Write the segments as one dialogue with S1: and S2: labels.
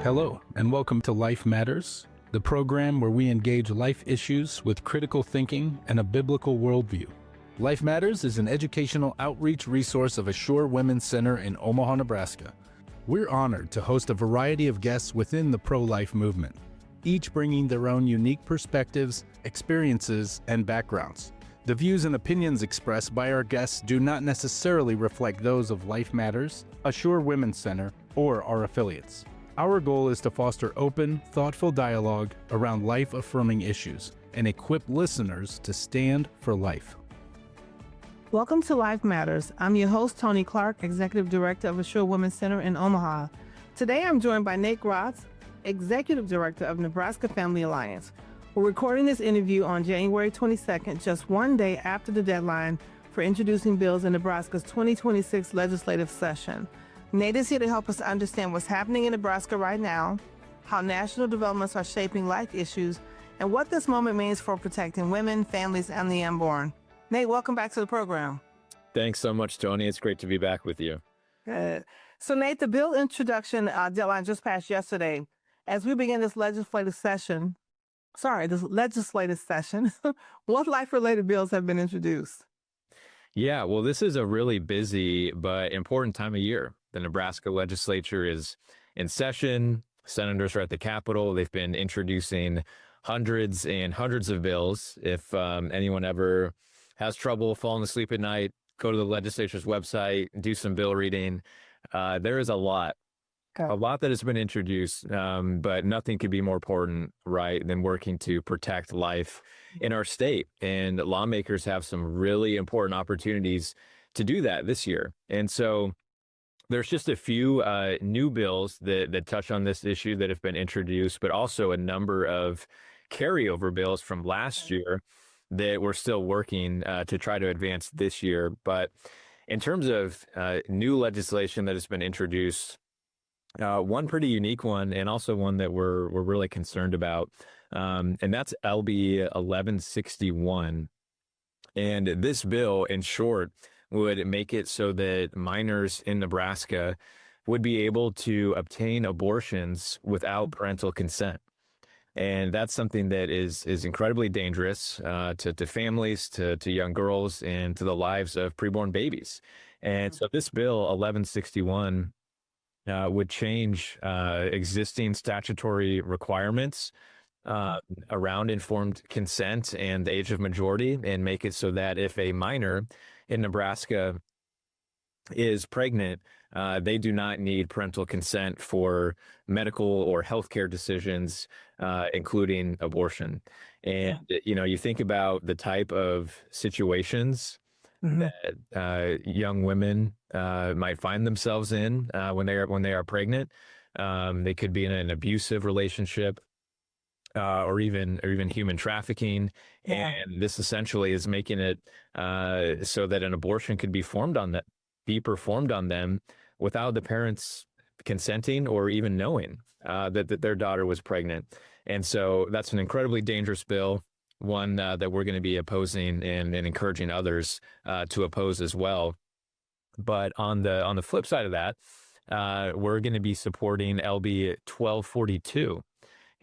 S1: Hello, and welcome to Life Matters, the program where we engage life issues with critical thinking and a biblical worldview. Life Matters is an educational outreach resource of Assure Women's Center in Omaha, Nebraska. We're honored to host a variety of guests within the pro-life movement, each bringing their own unique perspectives, experiences, and backgrounds. The views and opinions expressed by our guests do not necessarily reflect those of Life Matters, Assure Women's Center, or our affiliates. Our goal is to foster open, thoughtful dialogue around life-affirming issues and equip listeners to stand for life.
S2: Welcome to Life Matters. I'm your host, Toni Clarke, Executive Director of Assure Women's Center in Omaha. Today, I'm joined by Nate Grasz, Executive Director of Nebraska Family Alliance. We're recording this interview on January 22nd, just one day after the deadline for introducing bills in Nebraska's 2026 legislative session. Nate is here to help us understand what's happening in Nebraska right now, how national developments are shaping life issues, and what this moment means for protecting women, families, and the unborn. Nate, welcome back to the program.
S3: Thanks so much, Toni. It's great to be back with you.
S2: Good. So, Nate, the bill introduction deadline just passed yesterday. As we begin this legislative session, what life-related bills have been introduced?
S3: Yeah, well, this is a really busy but important time of year. The Nebraska legislature is in session. Senators are at the Capitol. They've been introducing hundreds and hundreds of bills. If anyone ever has trouble falling asleep at night, go to the legislature's website, do some bill reading. There is a lot that has been introduced, but nothing could be more important, right, than working to protect life in our state. And lawmakers have some really important opportunities to do that this year. And so there's just a few new bills that touch on this issue that have been introduced, but also a number of carryover bills from last year that we're still working to try to advance this year. But in terms of new legislation that has been introduced, one pretty unique one, and also one that we're really concerned about, and that's LB 1161. And this bill, in short, would make it so that minors in Nebraska would be able to obtain abortions without parental consent. And that's something that is incredibly dangerous to families, to young girls, and to the lives of preborn babies. And so this bill, 1161, would change existing statutory requirements around informed consent and the age of majority, and make it so that if a minor in Nebraska is pregnant, they do not need parental consent for medical or healthcare decisions, including abortion. And, you think about the type of situations that young women might find themselves in when they are pregnant. They could be in an abusive relationship, or even human trafficking. Yeah. And this essentially is making it so that an abortion could be performed on them without the parents consenting or even knowing that their daughter was pregnant. And so that's an incredibly dangerous bill, one that we're going to be opposing and encouraging others to oppose as well. But on the flip side of that, we're going to be supporting LB 1242.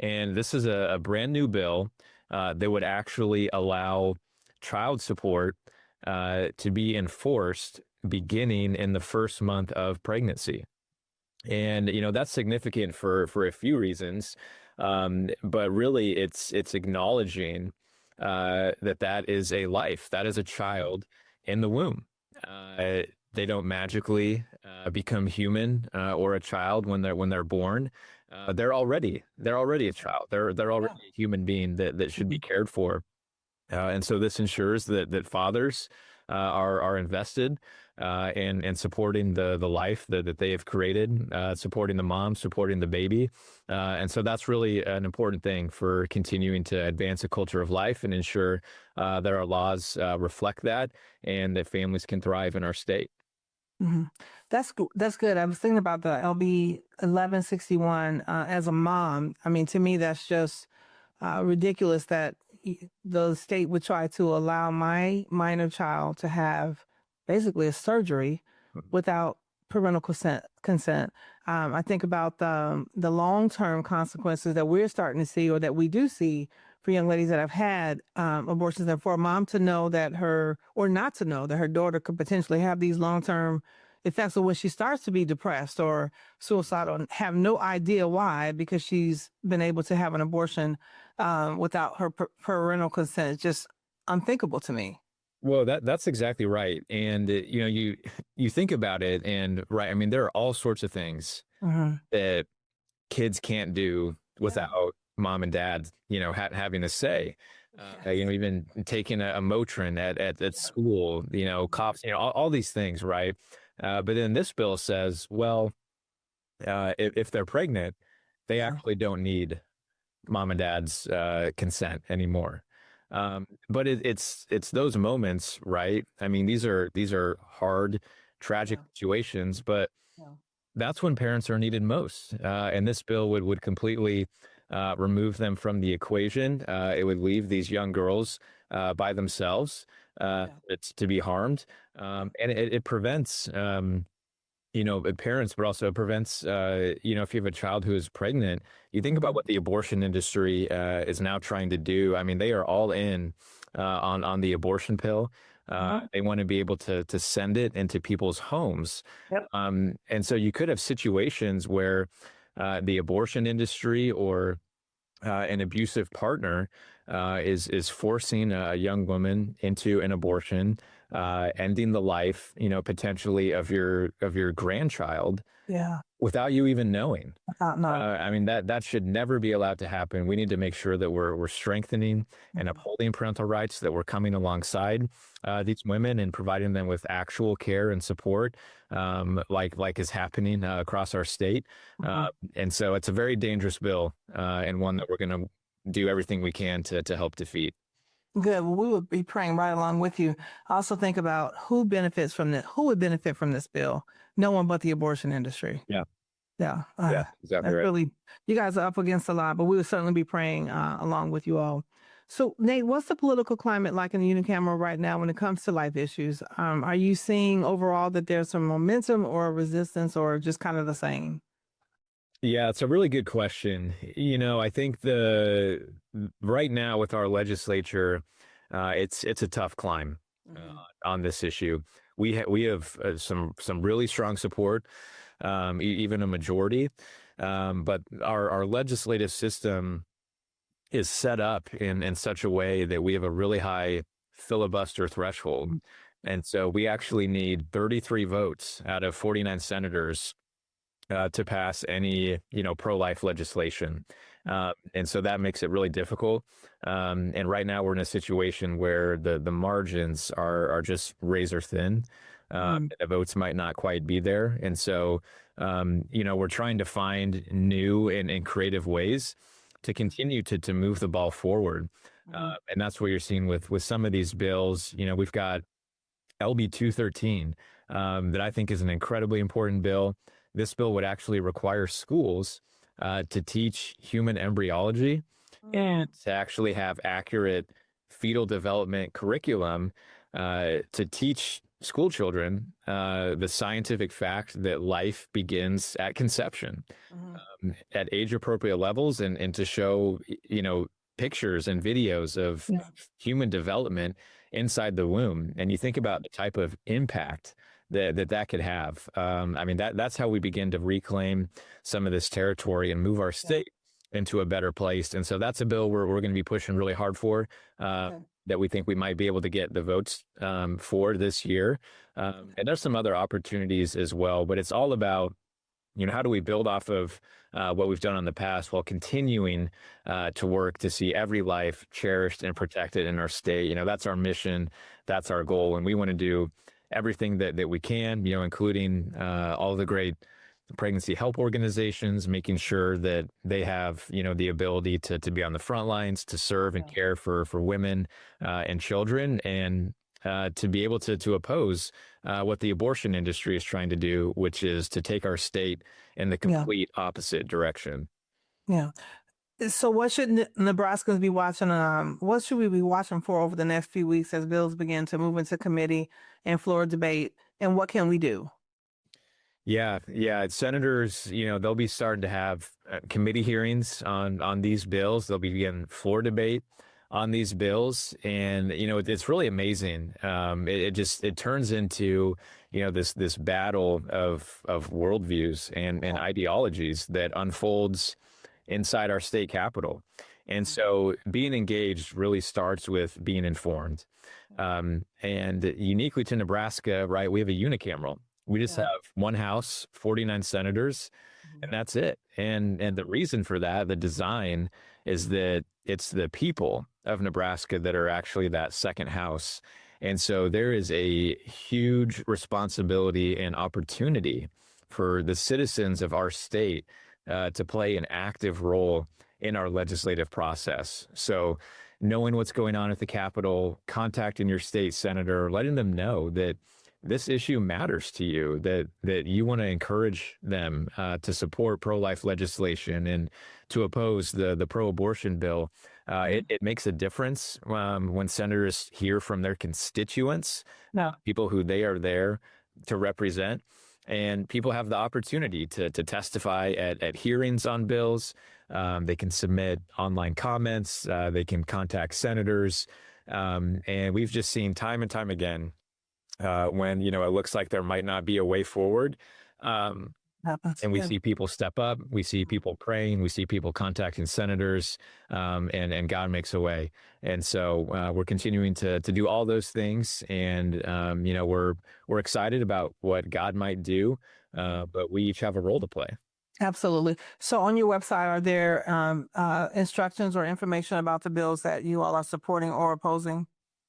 S3: And this is a brand new bill that would actually allow child support to be enforced beginning in the first month of pregnancy. And, that's significant for a few reasons. But really, it's acknowledging that is a life, that is a child in the womb. They don't magically become human or a child when they're born. They're already a child. They're already a human being that should be cared for. And so this ensures that fathers are invested in supporting the life that they have created, supporting the mom, supporting the baby. And so that's really an important thing for continuing to advance a culture of life and ensure that our laws reflect that and that families can thrive in our state.
S2: Mm-hmm. That's good. I was thinking about the LB 1161 as a mom. I mean, to me, that's just ridiculous that the state would try to allow my minor child to have basically a surgery without parental consent. I think about the long-term consequences that we're starting to see, or that we do see, for young ladies that have had abortions, and for a mom to know that or not to know that her daughter could potentially have these long-term effects, or when she starts to be depressed or suicidal and have no idea why, because she's been able to have an abortion without her parental consent. It's just unthinkable to me.
S3: Well, that's exactly right. And you think about it, and right, I mean, there are all sorts of things
S2: Hmm.
S3: that kids can't do
S2: Yeah.
S3: without mom and dad, having a say. Even taking a Motrin at school, cops, all these things, right? But then this bill says, well, if they're pregnant, they
S2: Yeah.
S3: actually don't need mom and dad's consent anymore. But it's those moments, right? I mean, these are hard, tragic
S2: Yeah.
S3: situations, but
S2: Yeah.
S3: that's when parents are needed most. And this bill would completely remove them from the equation. It would leave these young girls by themselves.
S2: Yeah.
S3: It's to be harmed, and it prevents. Parents, but also it prevents, if you have a child who is pregnant, you think about what the abortion industry is now trying to do. I mean, they are all in on the abortion pill. They want to be able to send it into people's homes.
S2: Yep.
S3: And so you could have situations where the abortion industry or an abusive partner is forcing a young woman into an abortion, ending the life, potentially of your grandchild
S2: Yeah.
S3: without you even knowing.
S2: No.
S3: I mean, that should never be allowed to happen. We need to make sure that we're strengthening and upholding parental rights, that we're coming alongside these women and providing them with actual care and support, like is happening across our state. And so it's a very dangerous bill, and one that we're going to do everything we can to help defeat.
S2: Good. Well, we would be praying right along with you. Also think about who benefits from this. Who would benefit from this bill? No one but the abortion industry.
S3: Yeah.
S2: Yeah.
S3: Yeah, exactly
S2: That's
S3: right.
S2: really, you guys are up against a lot, but we would certainly be praying along with you all. So, Nate, what's the political climate like in the unicameral right now when it comes to life issues? Are you seeing overall that there's some momentum or resistance, or just kind of the same?
S3: Yeah, it's a really good question. I think right now with our legislature, it's a tough climb on this issue. We have some really strong support, even a majority, but our legislative system is set up in such a way that we have a really high filibuster threshold, and so we actually need 33 votes out of 49 senators to pass any, pro-life legislation. And so that makes it really difficult. And right now we're in a situation where the margins are just razor thin. The votes might not quite be there. And so, we're trying to find new and creative ways to continue to move the ball forward. And that's what you're seeing with some of these bills. We've got LB 213 that I think is an incredibly important bill. This bill would actually require schools to teach human embryology and to actually have accurate fetal development curriculum to teach school children the scientific fact that life begins at conception at age appropriate levels, and to show, pictures and videos of human development inside the womb. And you think about the type of impact that could have. I mean, that's how we begin to reclaim some of this territory and move our state into a better place. And so that's a bill we're going to be pushing really hard for, that we think we might be able to get the votes for this year. And there's some other opportunities as well, but it's all about, how do we build off of what we've done in the past while continuing to work to see every life cherished and protected in our state. That's our mission. That's our goal. And we want to do everything that we can, including all the great pregnancy help organizations, making sure that they have, the ability to be on the front lines, to serve and care for women and children, and to be able to oppose what the abortion industry is trying to do, which is to take our state in the complete opposite direction.
S2: Yeah. So what should Nebraskans be watching? What should we be watching for over the next few weeks as bills begin to move into committee and floor debate? And what can we do?
S3: Yeah. Senators, they'll be starting to have committee hearings on these bills. They'll be getting floor debate on these bills, and it's really amazing. It turns into this battle of worldviews and ideologies that unfolds inside our state capitol. And so being engaged really starts with being informed. And uniquely to Nebraska, right, we have a unicameral. We just have one House, 49 senators, and that's it. And the reason for that, the design, is that it's the people of Nebraska that are actually that second House. And so there is a huge responsibility and opportunity for the citizens of our state to play an active role in our legislative process. So knowing what's going on at the Capitol, contacting your state senator, letting them know that this issue matters to you, that you want to encourage them to support pro-life legislation and to oppose the pro-abortion bill. It makes a difference when senators hear from their constituents, people who they are there to represent. And people have the opportunity to testify at hearings on bills. They can submit online comments. They can contact senators. And we've just seen time and time again when, it looks like there might not be a way forward. And we see people step up. We see people praying. We see people contacting senators, and God makes a way. And so we're continuing to do all those things. And, we're excited about what God might do, but we each have a role to play.
S2: Absolutely. So on your website, are there instructions or information about the bills that you all are supporting or opposing?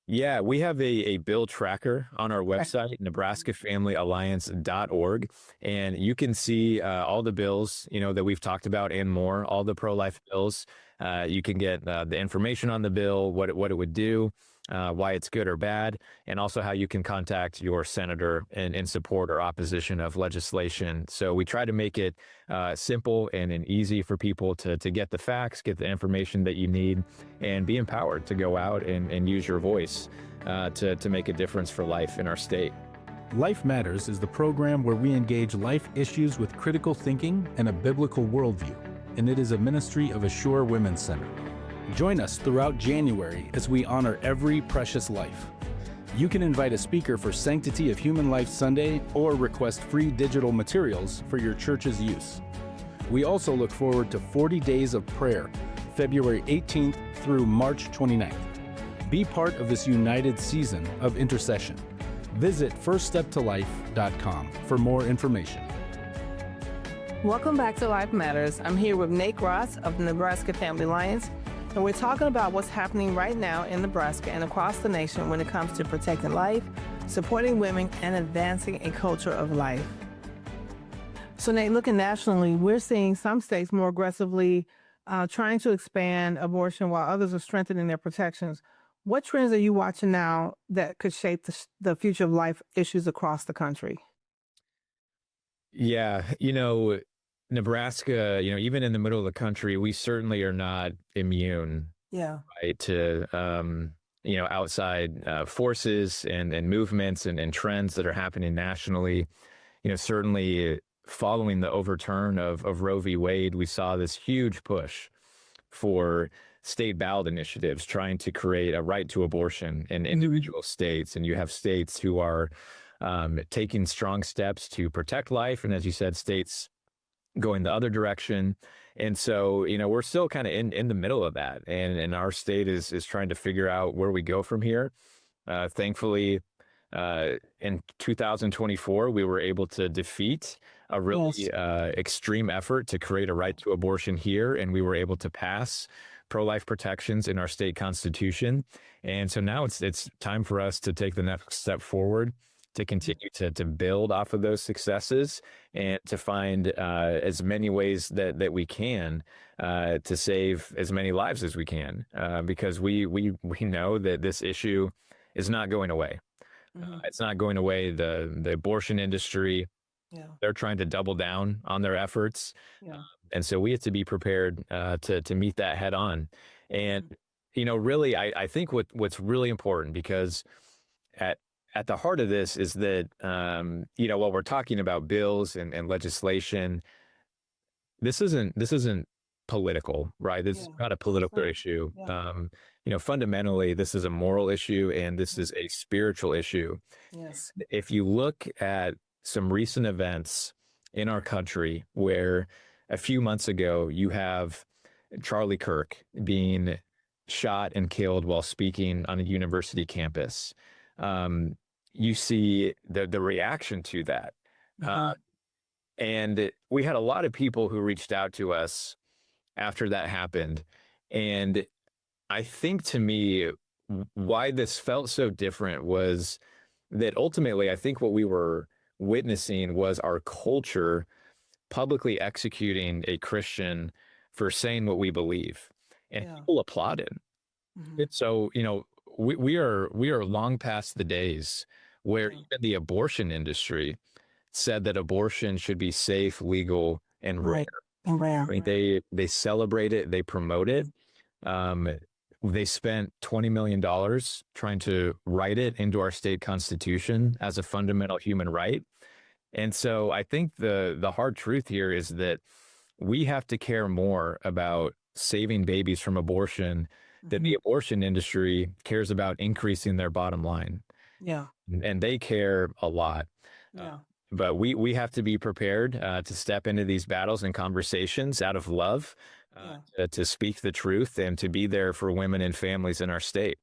S3: Yeah, we have a bill tracker on our website, nebraskafamilyalliance.org, and you can see all the bills, that we've talked about and more, all the pro-life bills. You can get the information on the bill, what it would do, why it's good or bad, and also how you can contact your senator in support or opposition of legislation. So we try to make it simple and easy for people to get the facts, get the information that you need, and be empowered to go out and use your voice to make a difference for life in our state.
S1: Life Matters is the program where we engage life issues with critical thinking and a biblical worldview, and it is a ministry of Assure Women's Center. Join us throughout January as we honor every precious life. You can invite a speaker for Sanctity of Human Life Sunday or request free digital materials for your church's use. We also look forward to 40 Days of Prayer, February 18th through March 29th. Be part of this united season of intercession. Visit firststeptolife.com for more information.
S2: Welcome back to Life Matters. I'm here with Nate Grasz of the Nebraska Family Alliance, and we're talking about what's happening right now in Nebraska and across the nation when it comes to protecting life, supporting women, and advancing a culture of life. So Nate, looking nationally, we're seeing some states more aggressively trying to expand abortion while others are strengthening their protections. What trends are you watching now that could shape the future of life issues across the country?
S3: Yeah, Nebraska, even in the middle of the country, we certainly are not immune, right, to, outside forces and movements and trends that are happening nationally. Certainly following the overturn of Roe v. Wade, we saw this huge push for state ballot initiatives trying to create a right to abortion in individual states. And you have states who are taking strong steps to protect life. And as you said, states going the other direction. And so, we're still kind of in the middle of that. And our state is trying to figure out where we go from here. Thankfully, in 2024, we were able to defeat a really extreme effort to create a right to abortion here. And we were able to pass pro-life protections in our state constitution. And so now it's time for us to take the next step forward, to continue to build off of those successes and to find as many ways that we can to save as many lives as we can, because we know that this issue is not going away. It's not going away. The abortion industry, they're trying to double down on their efforts. And so we have to be prepared to meet that head on. And, really, I think what's really important, because at the heart of this is that, while we're talking about bills and legislation, this isn't political, right? This is not a political issue. Fundamentally, this is a moral issue and this is a spiritual issue.
S2: Yes.
S3: If you look at some recent events in our country where a few months ago you have Charlie Kirk being shot and killed while speaking on a university campus, you see the reaction to that. And we had a lot of people who reached out to us after that happened. And I think to me, why this felt so different was that ultimately, I think what we were witnessing was our culture publicly executing a Christian for saying what we believe. And people applauded. And so, we are long past the days where even the abortion industry said that abortion should be safe, legal, and rare.
S2: And rare.
S3: I mean, they celebrate it, they promote it. They spent $20 million trying to write it into our state constitution as a fundamental human right. And so I think the hard truth here is that we have to care more about saving babies from abortion than the abortion industry cares about increasing their bottom line.
S2: Yeah.
S3: And they care a lot.
S2: Yeah.
S3: But we have to be prepared to step into these battles and conversations out of love, to speak the truth and to be there for women and families in our state.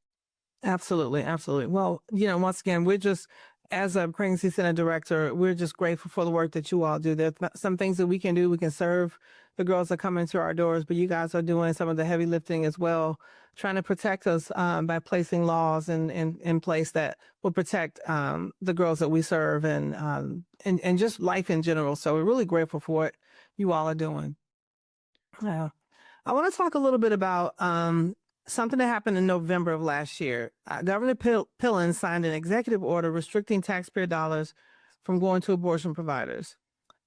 S2: Absolutely. Absolutely. Well, once again, we're just, as a pregnancy center director, we're just grateful for the work that you all do. There's some things that we can do. We can serve the girls that come into our doors, but you guys are doing some of the heavy lifting as well, trying to protect us by placing laws in place that will protect the girls that we serve and just life in general. So we're really grateful for what you all are doing. I want to talk a little bit about something that happened in November of last year. Governor Pillen signed an executive order restricting taxpayer dollars from going to abortion providers.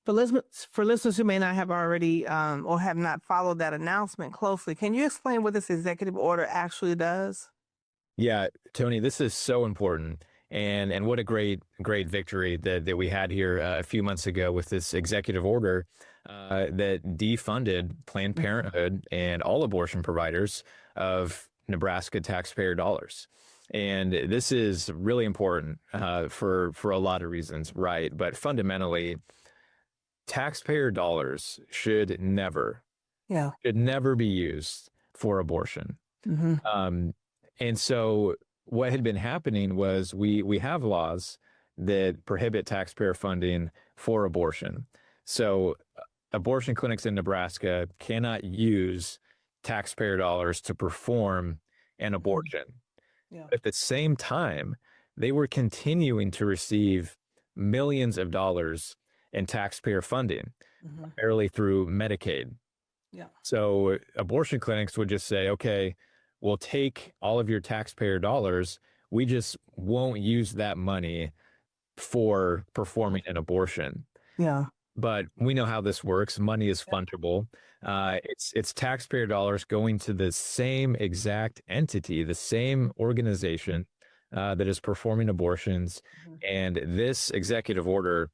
S2: For listeners who may not have already or have not followed that announcement closely, can you explain what this executive order actually does?
S3: Yeah, Toni, this is so important. And what a great victory that we had here a few months ago with this executive order that defunded Planned Parenthood and all abortion providers of Nebraska taxpayer dollars. And this is really important for a lot of reasons, right? But fundamentally, taxpayer dollars should never be used for abortion. And so what had been happening was we have laws that prohibit taxpayer funding for abortion. So abortion clinics in Nebraska cannot use taxpayer dollars to perform an abortion. At the same time, they were continuing to receive millions of dollars in taxpayer funding, primarily through Medicaid. So abortion clinics would just say, okay, we'll take all of your taxpayer dollars. We just won't use that money for performing an abortion. But we know how this works. Money is fungible. It's taxpayer dollars going to the same exact entity, the same organization that is performing abortions. And this executive order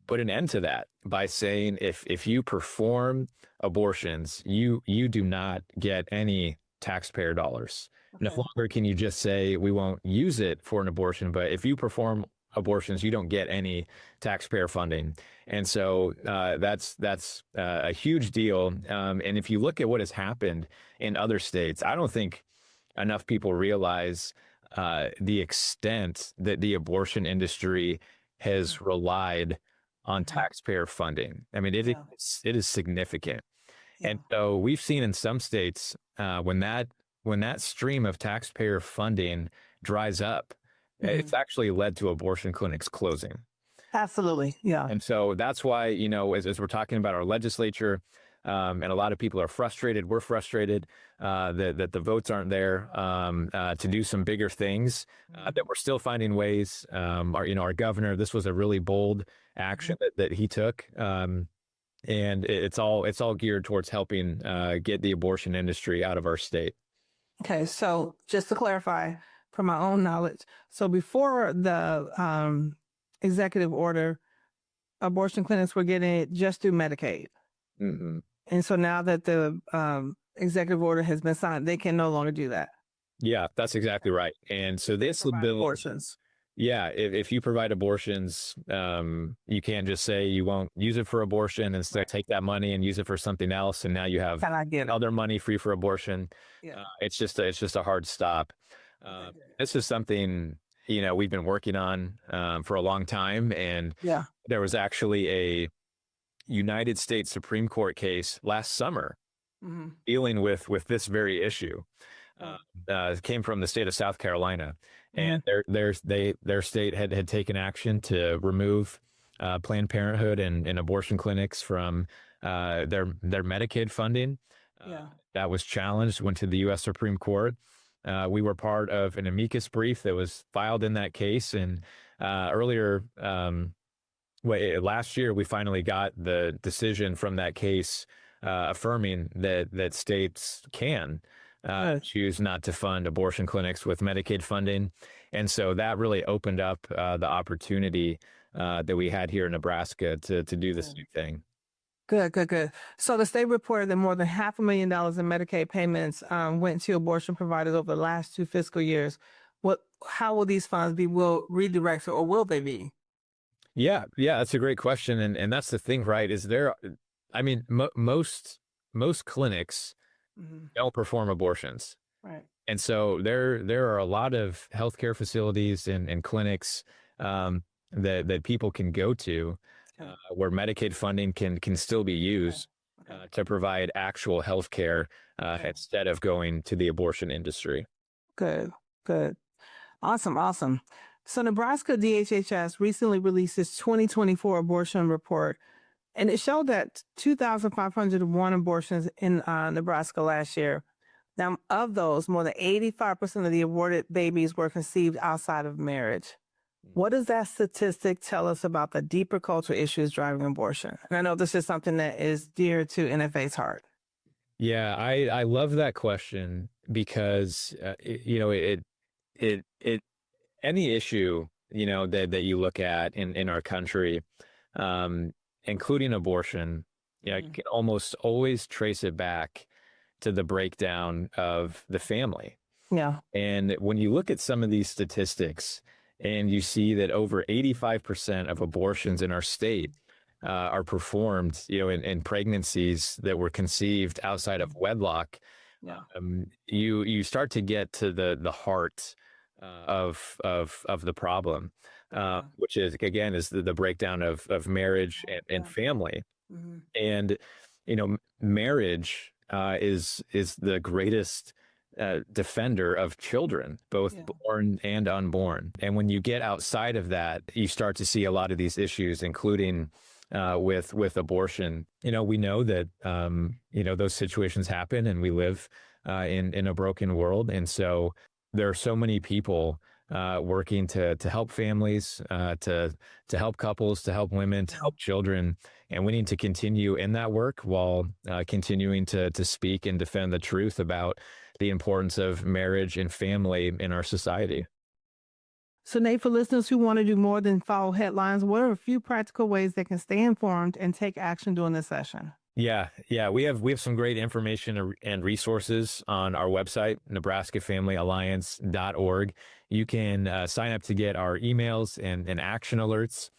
S3: put an end to that by saying if you perform abortions, you do not get any taxpayer dollars. No longer can you just say we won't use it for an abortion, but if you perform abortions, you don't get any taxpayer funding. And so that's a huge deal. And if you look at what has happened in other states, I don't think enough people realize the extent that the abortion industry has relied on taxpayer funding. I mean, it is significant. And so we've seen in some states when that stream of taxpayer funding dries up, it's actually led to abortion clinics closing.
S2: Absolutely. Yeah.
S3: And so that's why, as we're talking about our legislature, and a lot of people are frustrated, we're frustrated that the votes aren't there to do some bigger things, that we're still finding ways. Our governor, this was a really bold action that he took. And it's all geared towards helping get the abortion industry out of our state.
S2: Okay. So just to clarify, from my own knowledge. So before the executive order, abortion clinics were getting it just through Medicaid.
S3: Hmm.
S2: And so now that the executive order has been signed, they can no longer do that.
S3: Yeah, that's exactly right. And so this
S2: Provide
S3: bill,
S2: abortions.
S3: yeah, if you provide abortions, you can't just say you won't use it for abortion, instead take that money and use it for something else, and now you have
S2: Can I get it?
S3: other money free for abortion.
S2: Yeah.
S3: It's just a hard stop.
S2: Okay.
S3: This is something we've been working on for a long time, and
S2: Yeah.
S3: there was actually a United States Supreme Court case last summer
S2: Mm-hmm.
S3: dealing with this very issue.
S2: Oh.
S3: It came from the state of South Carolina, and their state had taken action to remove Planned Parenthood and abortion clinics from their Medicaid funding.
S2: Yeah.
S3: That was challenged, went to the U.S. Supreme Court. We were part of an amicus brief that was filed in that case, and earlier last year we finally got the decision from that case affirming that states can choose not to fund abortion clinics with Medicaid funding. And so that really opened up the opportunity that we had here in Nebraska to do the same thing.
S2: Good. So the state reported that more than $500,000 in Medicaid payments went to abortion providers over the last 2 fiscal years. How will these funds be redirected, or will they be?
S3: Yeah, that's a great question. And that's the thing, right? Most clinics don't perform abortions.
S2: Right.
S3: And so there are a lot of healthcare facilities and clinics that people can go to where Medicaid funding can still be used to provide actual healthcare instead of going to the abortion industry.
S2: Good. Awesome. So Nebraska DHHS recently released its 2024 abortion report, and it showed that 2,501 abortions in Nebraska last year. Now, of those, more than 85% of the aborted babies were conceived outside of marriage. What does that statistic tell us about the deeper cultural issues driving abortion? And I know this is something that is dear to NFA's heart.
S3: Yeah, I love that question because any issue that you look at in our country, including abortion, you can almost always trace it back to the breakdown of the family.
S2: Yeah.
S3: And when you look at some of these statistics and you see that over 85% of abortions in our state are performed, in pregnancies that were conceived outside of wedlock, you start to get to the heart of the problem, which is the breakdown of marriage and family.
S2: Mm-hmm.
S3: And marriage is the greatest defender of children, both born and unborn. And when you get outside of that, you start to see a lot of these issues, including with abortion. We know that those situations happen, and we live in a broken world. And so there are so many people working to help families, to help couples, to help women, to help children. And we need to continue in that work while continuing to speak and defend the truth about the importance of marriage and family in our society.
S2: So Nate, for listeners who want to do more than follow headlines, what are a few practical ways they can stay informed and take action during this session?
S3: Yeah. We have some great information and resources on our website, nebraskafamilyalliance.org. You can sign up to get our emails and action alerts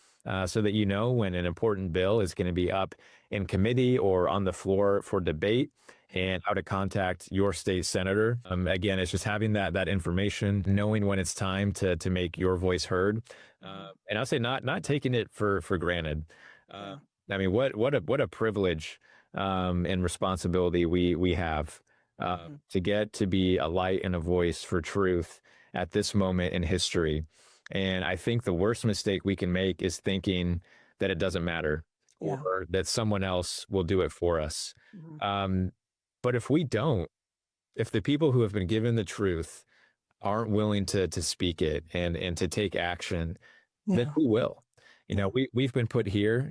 S3: so that you know when an important bill is going to be up in committee or on the floor for debate, and how to contact your state senator. Again, it's just having that information, knowing when it's time to make your voice heard. And I'll say not taking it for granted. What a privilege and responsibility we have to get to be a light and a voice for truth at this moment in history. And I think the worst mistake we can make is thinking that it doesn't matter or that someone else will do it for us. But if the people who have been given the truth aren't willing to speak it and to take action, then who will? We've been put here,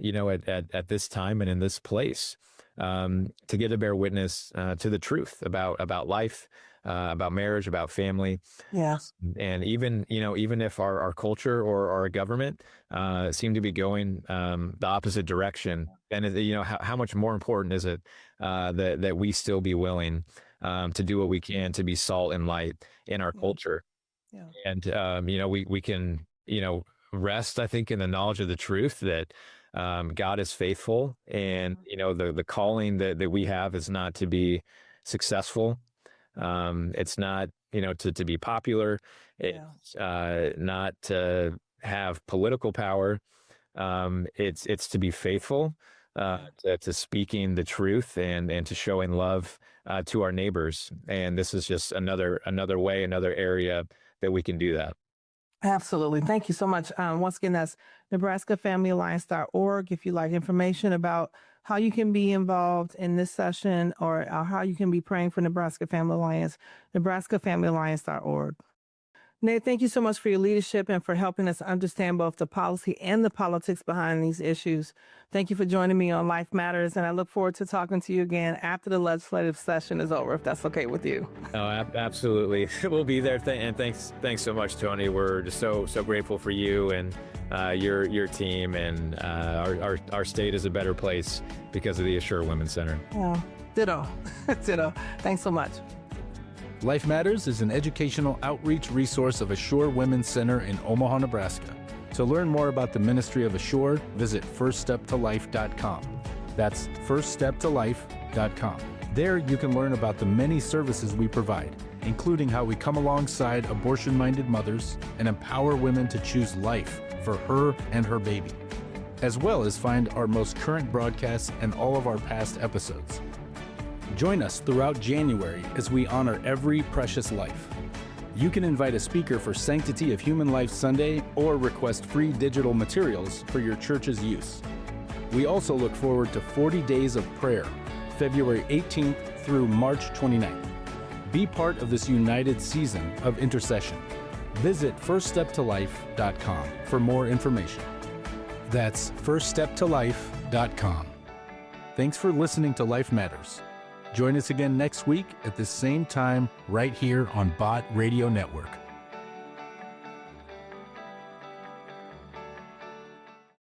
S3: at this time and in this place to get to bear witness to the truth about life, about marriage, about family.
S2: Yeah.
S3: And even if our culture or our government seem to be going the opposite direction, then how much more important is it that we still be willing to do what we can to be salt and light in our culture.
S2: Yeah.
S3: And we can rest, I think, in the knowledge of the truth that God is faithful, and the calling that we have is not to be successful. It's not to be popular. It's not to have political power. It's to be faithful, to speaking the truth and to showing love to our neighbors. And this is just another way, another area that we can do that.
S2: Absolutely. Thank you so much. Once again, that's NebraskaFamilyAlliance.org. If you'd like information about how you can be involved in this session or how you can be praying for Nebraska Family Alliance, NebraskaFamilyAlliance.org. Nate, thank you so much for your leadership and for helping us understand both the policy and the politics behind these issues. Thank you for joining me on Life Matters, and I look forward to talking to you again after the legislative session is over, if that's okay with you.
S3: Oh, absolutely. We'll be there. And thanks so much, Toni. We're just so grateful for you and your team, and our state is a better place because of the Assure Women's Center.
S2: Yeah, ditto. Ditto. Thanks so much.
S1: Life Matters is an educational outreach resource of Assure Women's Center in Omaha, Nebraska. To learn more about the ministry of Assure, visit firststeptolife.com. That's firststeptolife.com. There you can learn about the many services we provide, including how we come alongside abortion-minded mothers and empower women to choose life for her and her baby, as well as find our most current broadcasts and all of our past episodes. Join us throughout January as we honor every precious life. You can invite a speaker for Sanctity of Human Life Sunday or request free digital materials for your church's use. We also look forward to 40 Days of Prayer, February 18th through March 29th. Be part of this united season of intercession. Visit firststeptolife.com for more information. That's firststeptolife.com. Thanks for listening to Life Matters. Join us again next week at the same time right here on BOT Radio Network.